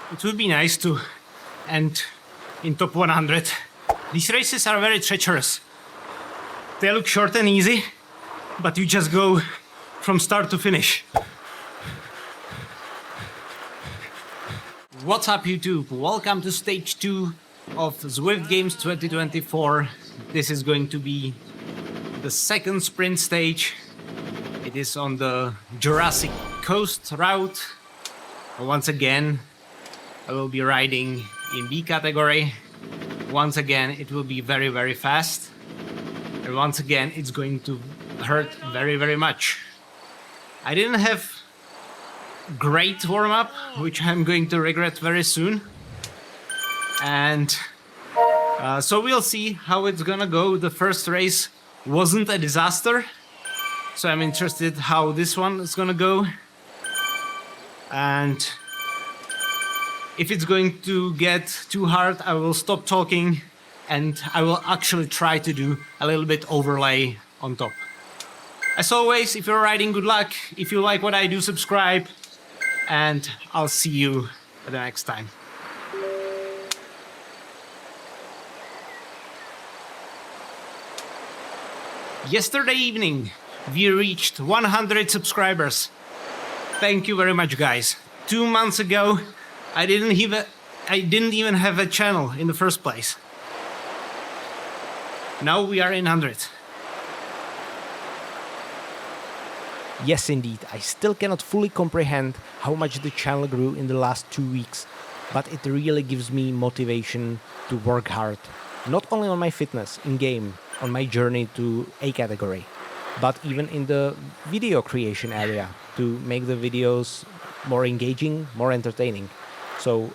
It would be nice to end in top 100. These races are very treacherous. They look short and easy, but you just go from start to finish. What's up, YouTube? Welcome to stage 2 of Zwift Games 2024. This is going to be the second sprint stage. It is on the Jurassic Coast route. Once again, I will be riding in B category. Once again, it will be very, very fast. And once again, it's going to hurt very, very much. I didn't have great warm-up, which I'm going to regret very soon. And so we'll see how it's gonna go. The first race wasn't a disaster, so I'm interested how this one is gonna go. And if it's going to get too hard, I will stop talking and I will actually try to do a little bit overlay on top. As always, if you're riding, good luck. If you like what I do, subscribe, and I'll see you the next time. Yesterday evening, we reached 100 subscribers. Thank you very much, guys. 2 months ago, I didn't even have a channel in the first place. Now we are in 100. Yes, indeed, I still cannot fully comprehend how much the channel grew in the last 2 weeks, but it really gives me motivation to work hard. Not only on my fitness in-game, on my journey to A category, but even in the video creation area to make the videos more engaging, more entertaining. So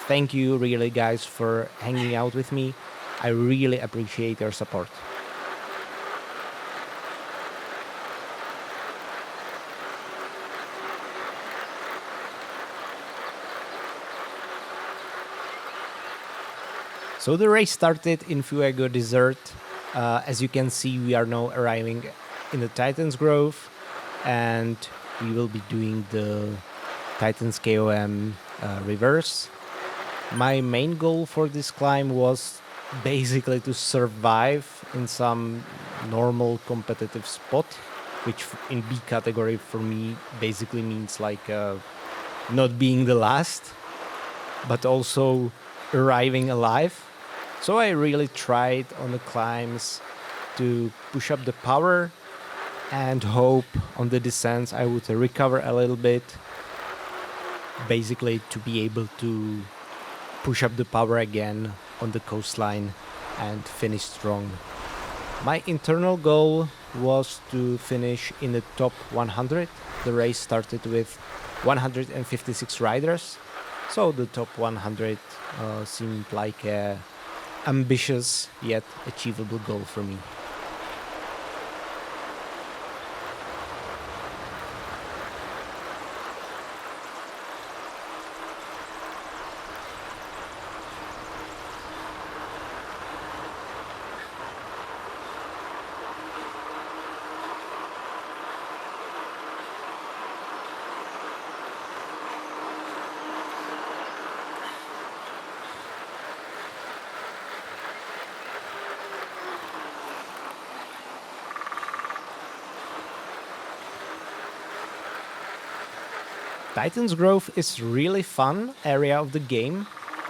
thank you really, guys, for hanging out with me. I really appreciate your support. So the race started in Fuego Desert. As you can see, we are now arriving in the Titans Grove, and we will be doing the Titans KOM reverse. My main goal for this climb was basically to survive in some normal competitive spot, which in B category for me basically means like not being the last, but also arriving alive. So I really tried on the climbs to push up the power and hope on the descents I would recover a little bit, basically to be able to push up the power again on the coastline and finish strong. My internal goal was to finish in the top 100. The race started with 156 riders, so the top 100 seemed like a ambitious yet achievable goal for me. Titans Grove is really fun area of the game,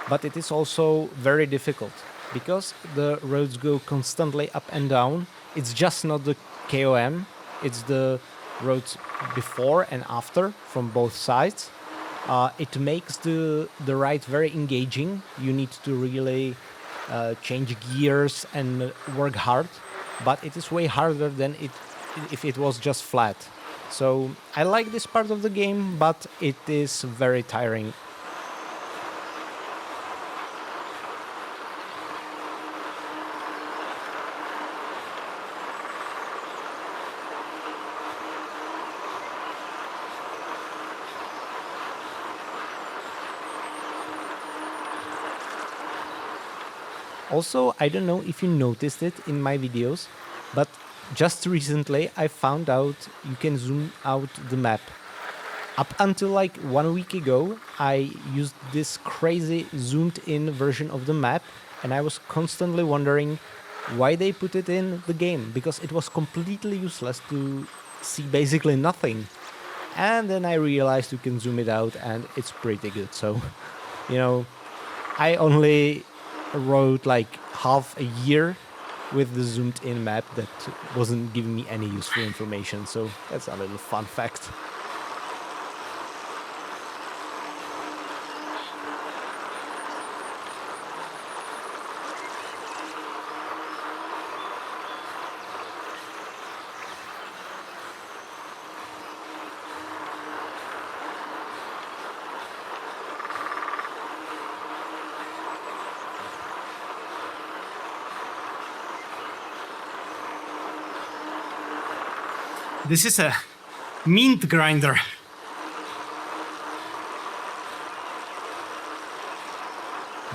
but it is also very difficult because the roads go constantly up and down. It's just not the KOM, it's the roads before and after from both sides. It makes the ride very engaging. You need to really change gears and work hard, but it is way harder than if it was just flat. So I like this part of the game, but it is very tiring. Also, I don't know if you noticed it in my videos, but just recently I found out you can zoom out the map. Up until like 1 week ago, I used this crazy zoomed in version of the map, and I was constantly wondering why they put it in the game, because it was completely useless to see basically nothing. And then I realized you can zoom it out and it's pretty good. So, you know, I only wrote like half a year with the zoomed in map that wasn't giving me any useful information. So that's a little fun fact. This is a mint grinder.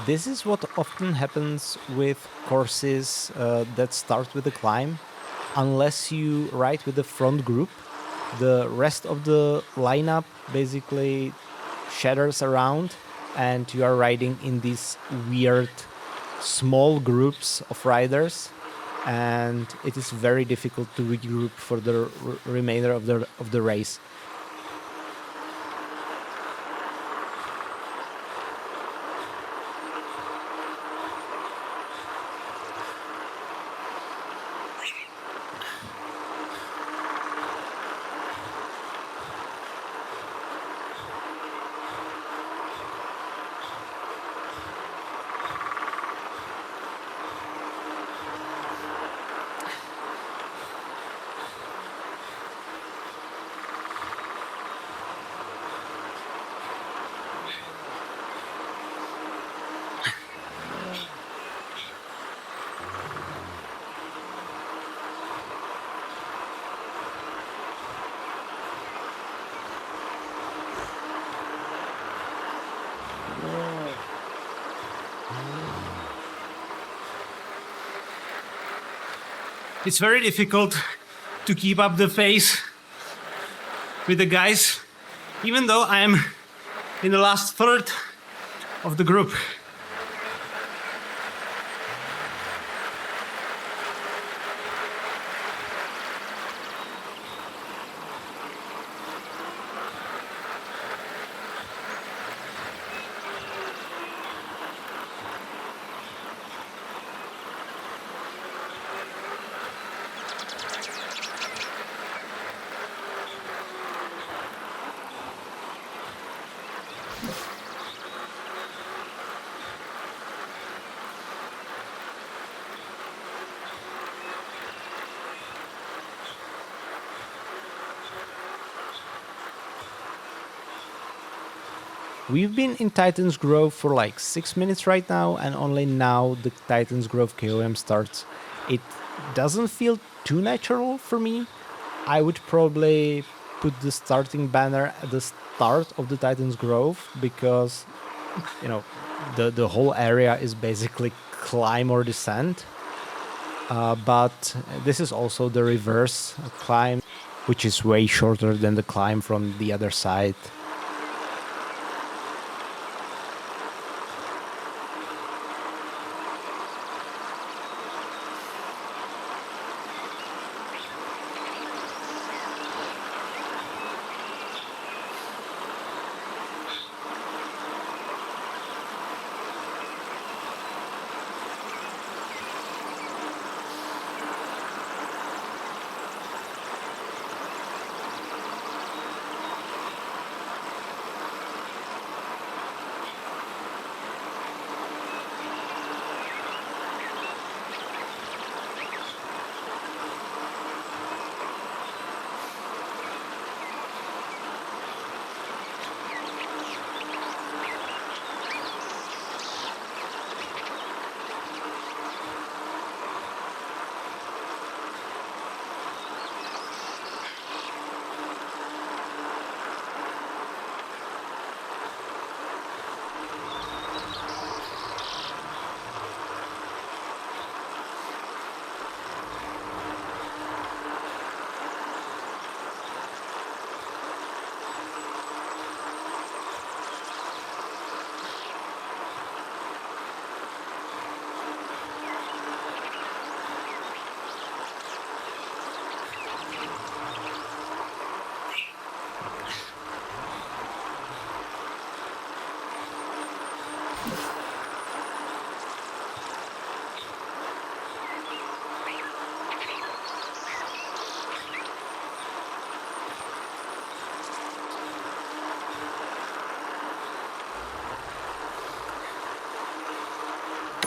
This is what often happens with courses that start with a climb. Unless you ride with the front group, the rest of the lineup basically shatters around, and you are riding in these weird small groups of riders, and it is very difficult to regroup for the remainder of the race. It's very difficult to keep up the pace with the guys, even though I'm in the last third of the group. We've been in Titan's Grove for like 6 minutes right now, and only now the Titan's Grove KOM starts. It doesn't feel too natural for me. I would probably put the starting banner at the start of the Titan's Grove, because, you know, the whole area is basically climb or descent. But this is also the reverse climb, which is way shorter than the climb from the other side.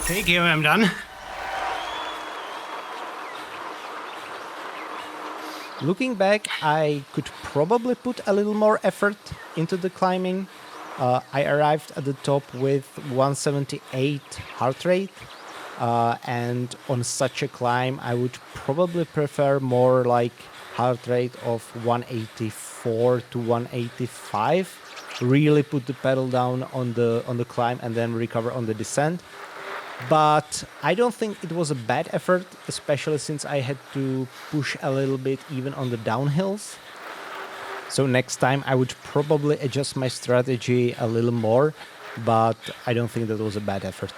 Okay, here I'm done. Looking back, I could probably put a little more effort into the climbing. I arrived at the top with 178 heart rate, and on such a climb, I would probably prefer more like heart rate of 184 to 185. Really put the pedal down on the climb and then recover on the descent. But I don't think it was a bad effort, especially since I had to push a little bit even on the downhills. So next time I would probably adjust my strategy a little more, but I don't think that was a bad effort.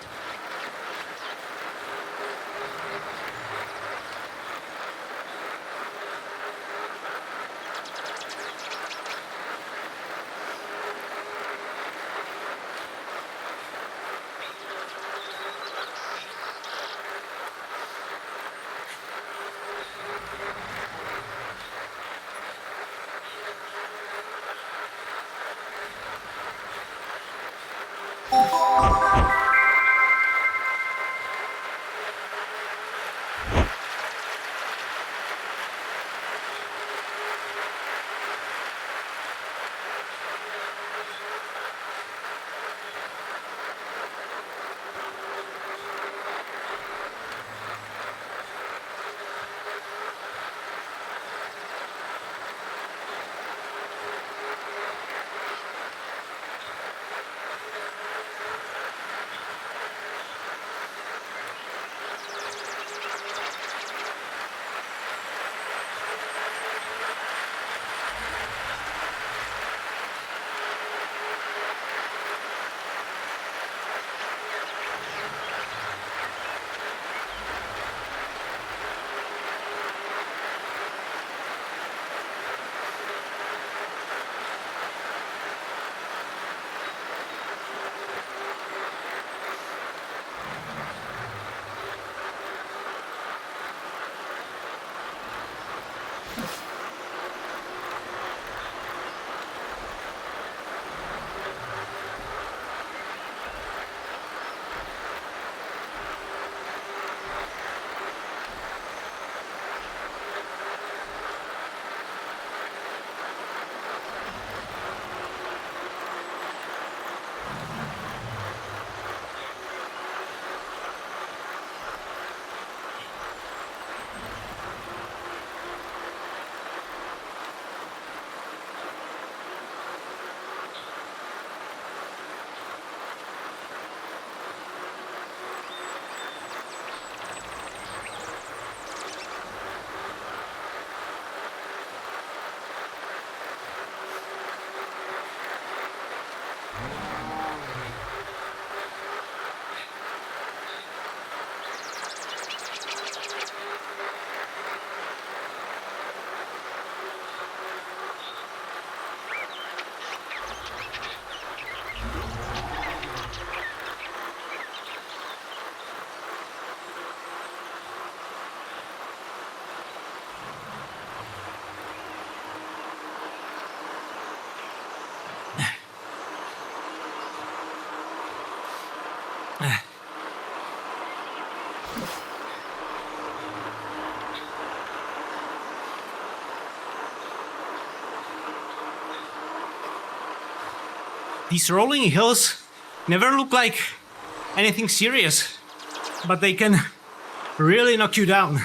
These rolling hills never look like anything serious, but they can really knock you down.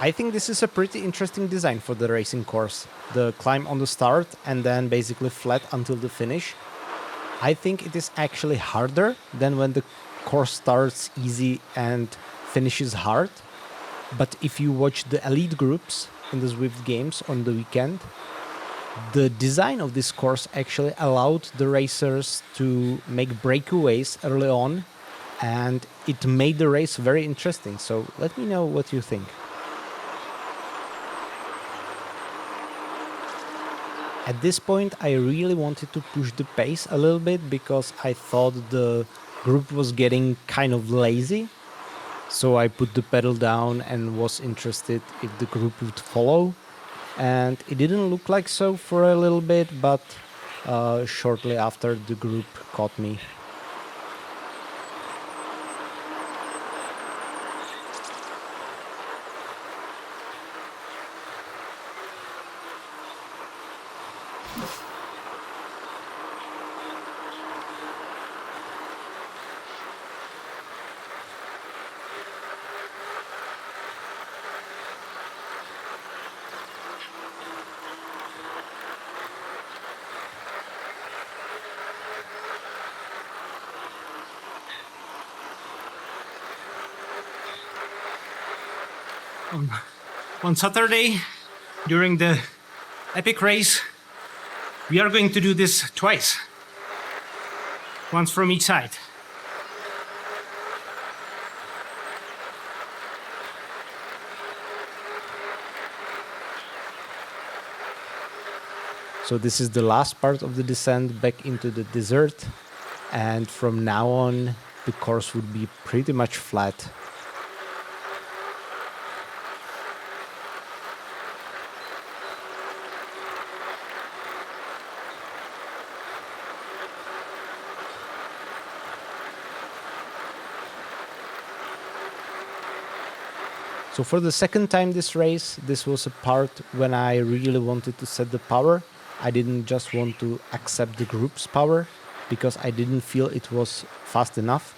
I think this is a pretty interesting design for the racing course. The climb on the start and then basically flat until the finish. I think it is actually harder than when the course starts easy and finishes hard. But if you watch the elite groups in the Zwift Games on the weekend, the design of this course actually allowed the racers to make breakaways early on and it made the race very interesting. So let me know what you think. At this point, I really wanted to push the pace a little bit because I thought the group was getting kind of lazy. So I put the pedal down and was interested if the group would follow. And it didn't look like so for a little bit, but shortly after, the group caught me. On Saturday, during the epic race, we are going to do this twice. Once from each side. So this is the last part of the descent back into the desert, and from now on the course would be pretty much flat. So for the second time this race, this was a part when I really wanted to set the power. I didn't just want to accept the group's power because I didn't feel it was fast enough.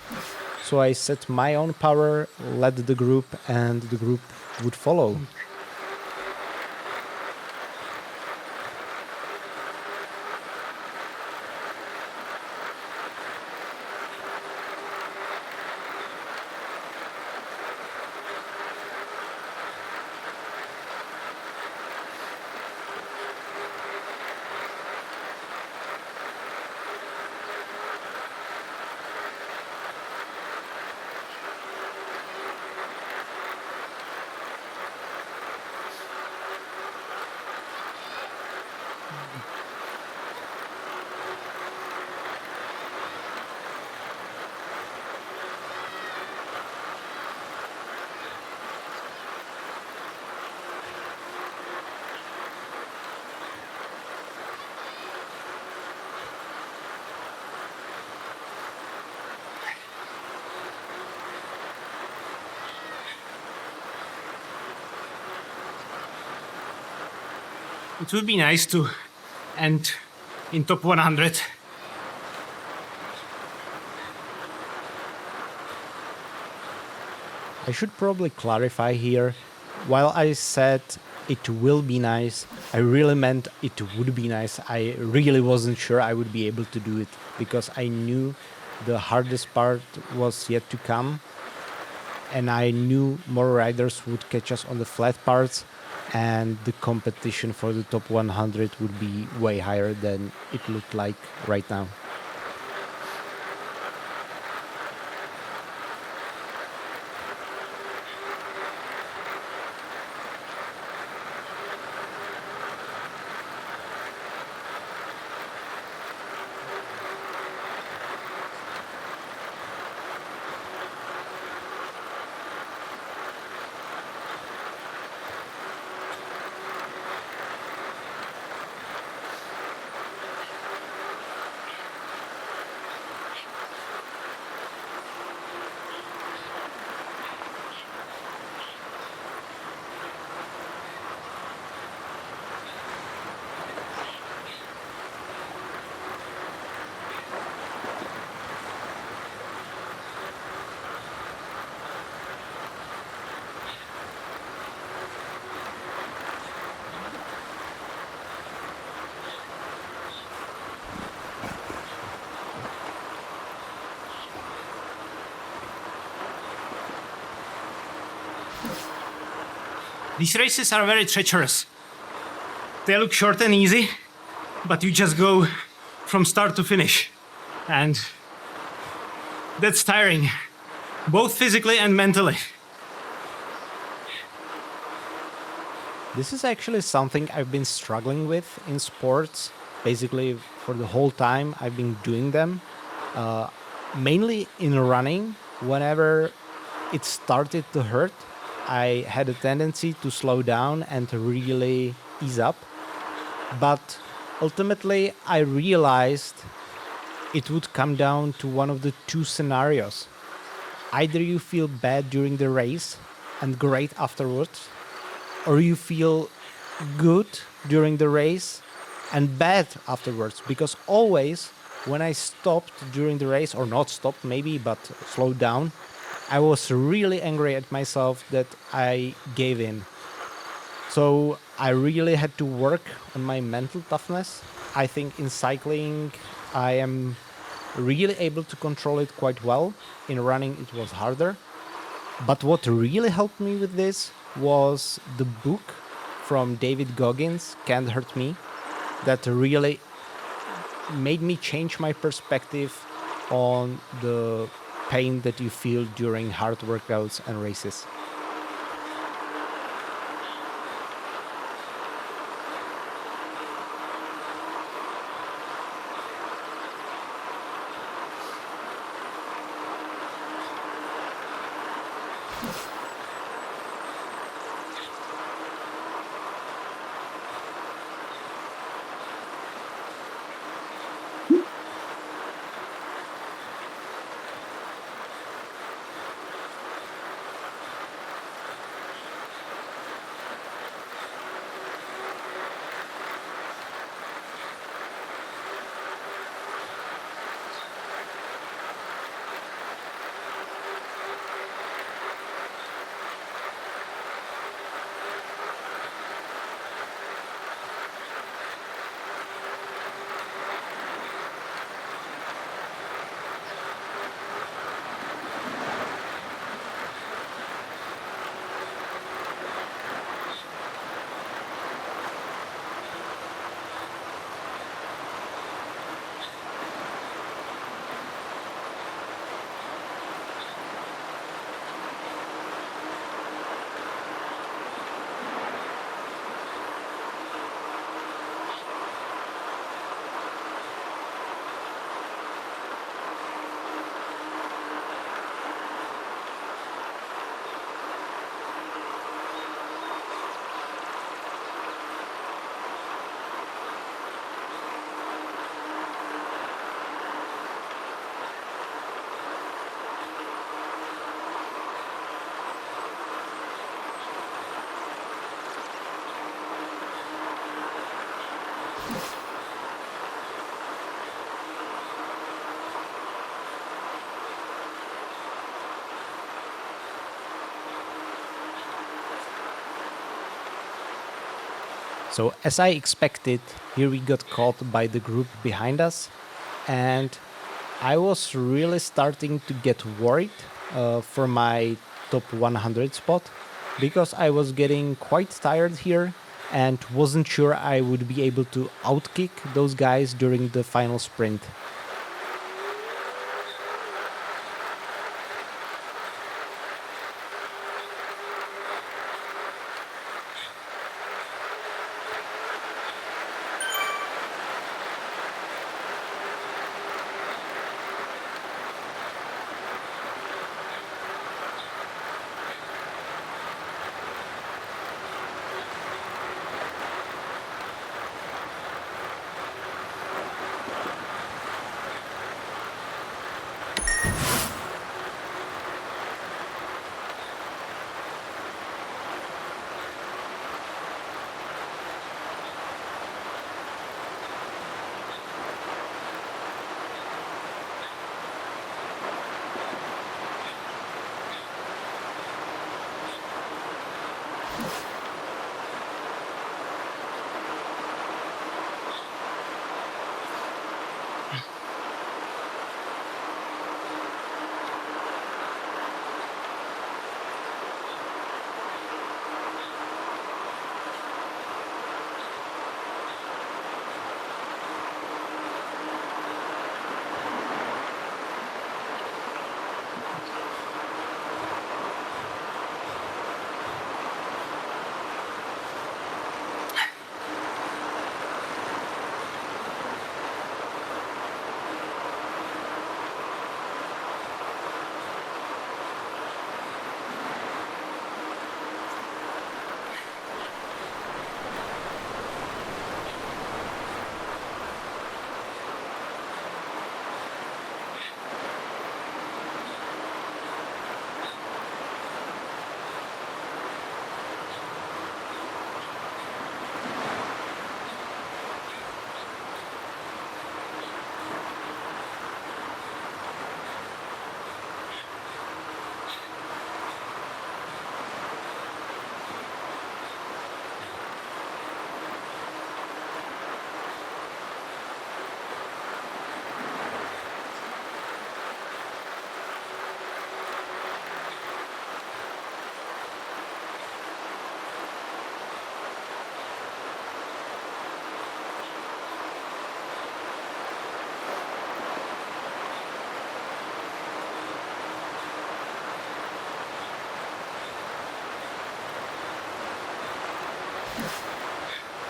So I set my own power, led the group, and the group would follow. It would be nice to end in top 100. I should probably clarify here. While I said it will be nice, I really meant it would be nice. I really wasn't sure I would be able to do it because I knew the hardest part was yet to come, and I knew more riders would catch us on the flat parts, and the competition for the top 100 would be way higher than it looked like right now. These races are very treacherous. They look short and easy, but you just go from start to finish. And that's tiring. both physically and mentally. This is actually something I've been struggling with in sports. Basically, for the whole time I've been doing them. Mainly in running, whenever it started to hurt, I had a tendency to slow down and to really ease up. But ultimately, I realized it would come down to one of the two scenarios. Either you feel bad during the race and great afterwards, or you feel good during the race and bad afterwards. Because always when I stopped during the race, or not stopped maybe, but slowed down, I was really angry at myself that I gave in. So I really had to work on my mental toughness. I think in cycling I am really able to control it quite well. In running it was harder. But what really helped me with this was the book from David Goggins, Can't Hurt Me, that really made me change my perspective on the pain that you feel during hard workouts and races. So as I expected, here we got caught by the group behind us, and I was really starting to get worried for my top 100 spot, because I was getting quite tired here and wasn't sure I would be able to outkick those guys during the final sprint.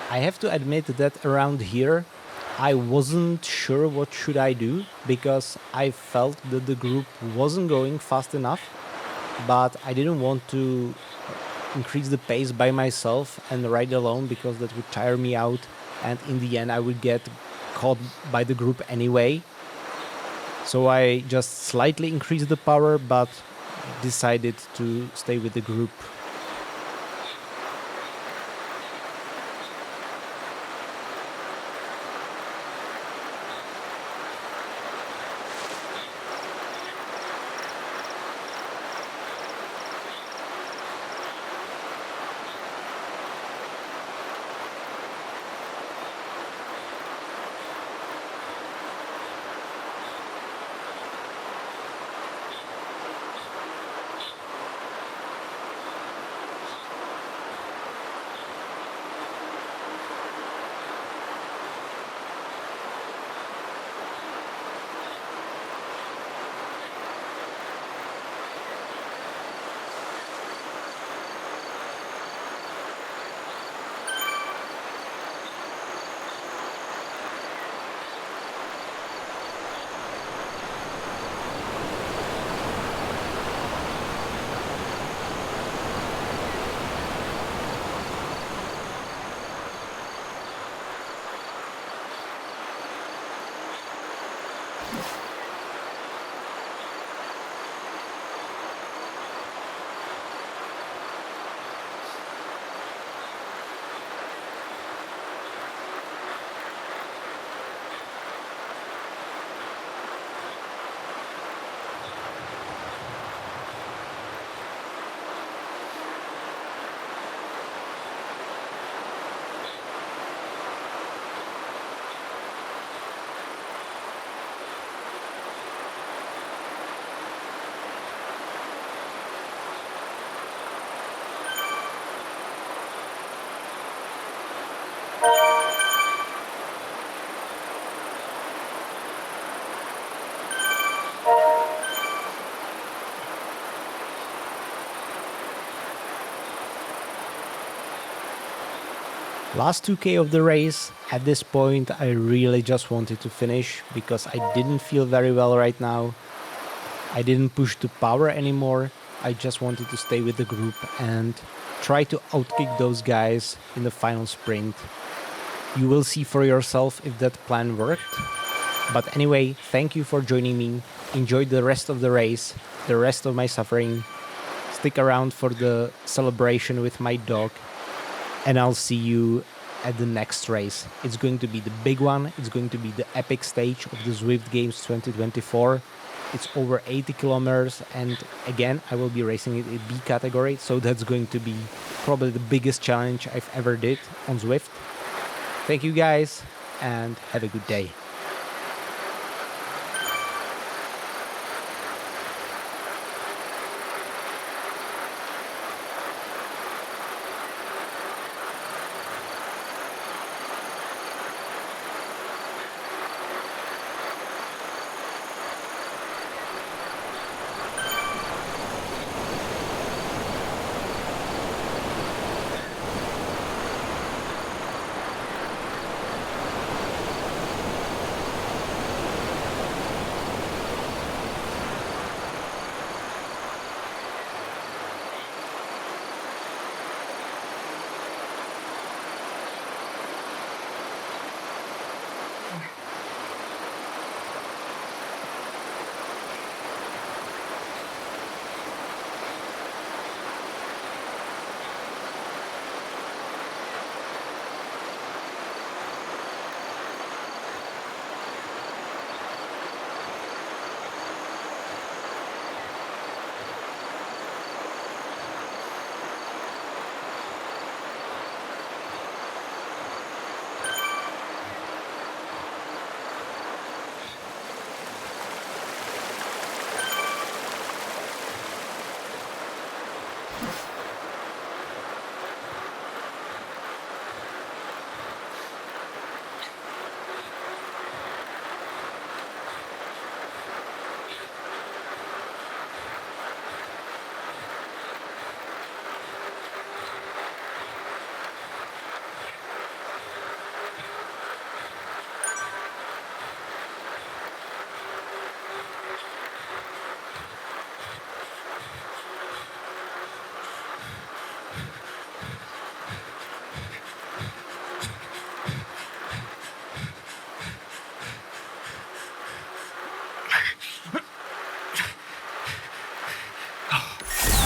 I have to admit that around here, I wasn't sure what should I do because I felt that the group wasn't going fast enough, but I didn't want to increase the pace by myself and ride alone because that would tire me out, and in the end I would get caught by the group anyway. So I just slightly increased the power but decided to stay with the group. Last 2k of the race. At this point I really just wanted to finish because I didn't feel very well right now. I didn't push the power anymore. I just wanted to stay with the group and try to outkick those guys in the final sprint. You will see for yourself if that plan worked. But anyway, thank you for joining me. Enjoy the rest of the race, the rest of my suffering. Stick around for the celebration with my dog. And I'll see you at the next race. It's going to be the big one. It's going to be the epic stage of the Zwift Games 2024. It's over 80 kilometers, and again, I will be racing it in B category, so that's going to be probably the biggest challenge I've ever did on Zwift. Thank you guys, and have a good day.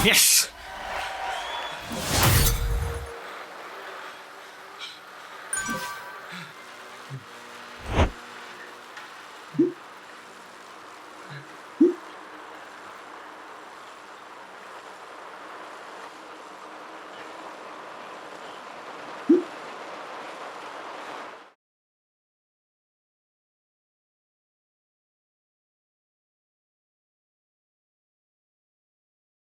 Yes!